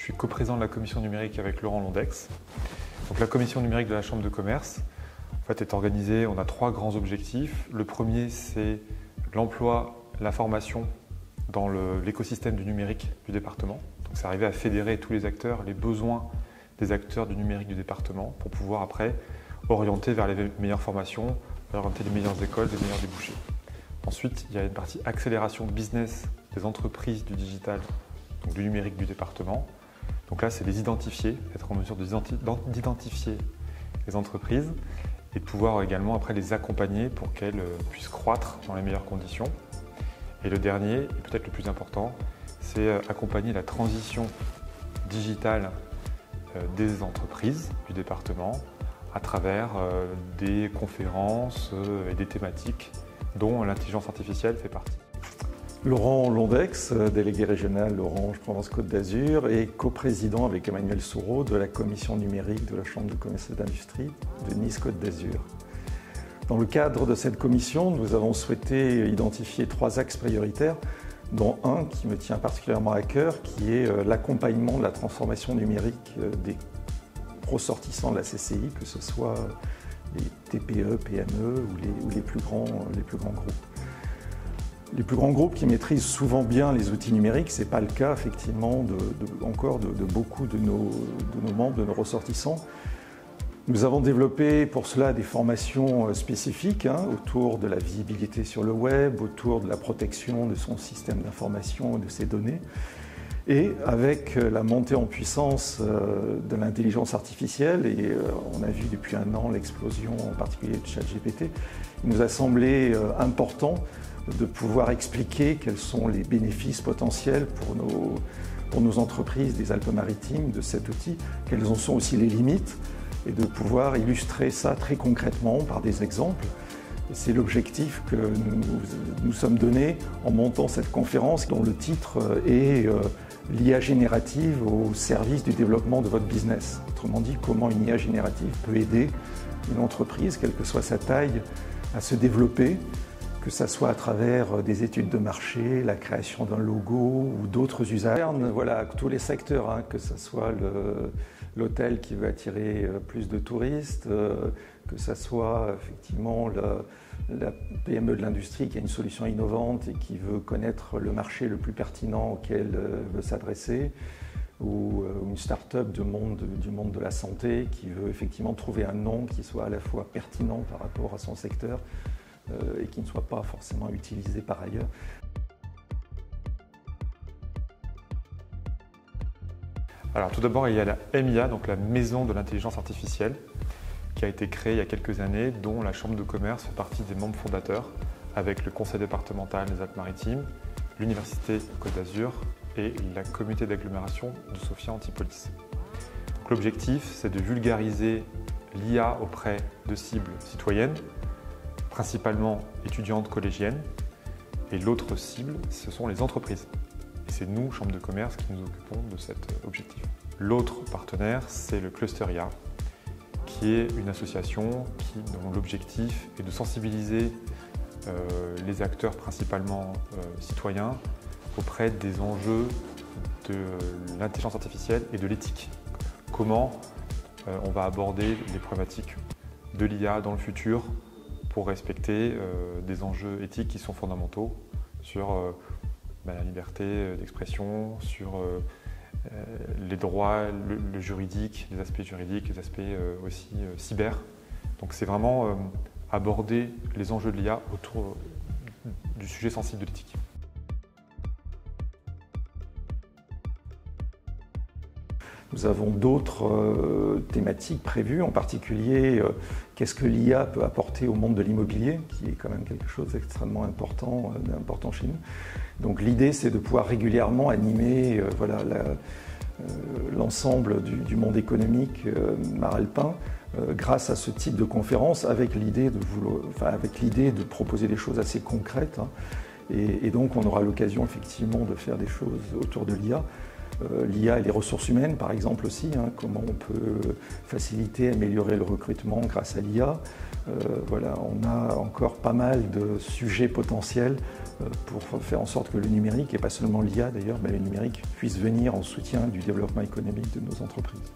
suis coprésident de la commission numérique avec Laurent Londex. Donc, la commission numérique de la Chambre de commerce est organisée, on a 3 grands objectifs. Le premier, c'est l'emploi, la formation dans l'écosystème du numérique du département. Donc, c'est arriver à fédérer tous les acteurs, les besoins des acteurs du numérique du département pour pouvoir après orienter vers les meilleures formations, orienter les meilleures écoles, les meilleurs débouchés. Ensuite, il y a une partie accélération business des entreprises du digital, donc du numérique du département. Donc là, c'est les identifier, être en mesure d'identifier les entreprises et de pouvoir également après les accompagner pour qu'elles puissent croître dans les meilleures conditions. Et le dernier, et peut-être le plus important, c'est accompagner la transition digitale des entreprises du département à travers des conférences et des thématiques dont l'intelligence artificielle fait partie. Laurent Londex, délégué régional Orange-Provence-Côte d'Azur et coprésident avec Emmanuel Soureau de la commission numérique de la Chambre de commerce et d'industrie de Nice-Côte d'Azur. Dans le cadre de cette commission, nous avons souhaité identifier 3 axes prioritaires, dont un qui me tient particulièrement à cœur, qui est l'accompagnement de la transformation numérique des ressortissants de la CCI, que ce soit les TPE, PME ou les plus grands groupes. Les plus grands groupes qui maîtrisent souvent bien les outils numériques, ce n'est pas le cas effectivement encore de beaucoup de nos membres, de nos ressortissants. Nous avons développé pour cela des formations spécifiques autour de la visibilité sur le web, autour de la protection de son système d'information et de ses données. Et avec la montée en puissance de l'intelligence artificielle, et on a vu depuis un an l'explosion en particulier de ChatGPT, il nous a semblé important de pouvoir expliquer quels sont les bénéfices potentiels pour nos entreprises des Alpes-Maritimes de cet outil, quelles en sont aussi les limites, et de pouvoir illustrer ça très concrètement par des exemples. C'est l'objectif que nous sommes donnés en montant cette conférence dont le titre est l'IA générative au service du développement de votre business. Autrement dit, comment une IA générative peut aider une entreprise, quelle que soit sa taille, à se développer, que ce soit à travers des études de marché, la création d'un logo ou d'autres usages. Voilà, tous les secteurs, que ce soit l'hôtel qui veut attirer plus de touristes, que ce soit effectivement la PME de l'industrie qui a une solution innovante et qui veut connaître le marché le plus pertinent auquel veut s'adresser, ou une start-up du monde de la santé qui veut effectivement trouver un nom qui soit à la fois pertinent par rapport à son secteur et qui ne soit pas forcément utilisé par ailleurs. Alors tout d'abord, il y a la MIA, donc la Maison de l'intelligence artificielle, qui a été créée il y a quelques années, dont la Chambre de commerce fait partie des membres fondateurs, avec le Conseil départemental des Alpes-Maritimes, l'Université Côte d'Azur et la communauté d'agglomération de Sophia Antipolis. L'objectif, c'est de vulgariser l'IA auprès de cibles citoyennes, principalement étudiantes collégiennes, et l'autre cible, ce sont les entreprises. Et c'est nous, Chambre de commerce, qui nous occupons de cet objectif. L'autre partenaire, c'est le Cluster IA, qui est une association dont l'objectif est de sensibiliser les acteurs principalement citoyens auprès des enjeux de l'intelligence artificielle et de l'éthique. Comment on va aborder les problématiques de l'IA dans le futur pour respecter des enjeux éthiques qui sont fondamentaux sur la liberté d'expression, sur les droits, le juridique, les aspects juridiques, les aspects aussi cyber. Donc c'est vraiment aborder les enjeux de l'IA autour du sujet sensible de l'éthique. Nous avons d'autres thématiques prévues, en particulier qu'est-ce que l'IA peut apporter au monde de l'immobilier, qui est quand même quelque chose d'extrêmement important chez nous. Donc l'idée, c'est de pouvoir régulièrement animer l'ensemble du monde économique maralpin grâce à ce type de conférence, avec l'idée de proposer des choses assez concrètes. Et donc on aura l'occasion effectivement de faire des choses autour de l'IA. L'IA et les ressources humaines, par exemple aussi, comment on peut faciliter, améliorer le recrutement grâce à l'IA. On a encore pas mal de sujets potentiels pour faire en sorte que le numérique, et pas seulement l'IA d'ailleurs, mais le numérique puisse venir en soutien du développement économique de nos entreprises.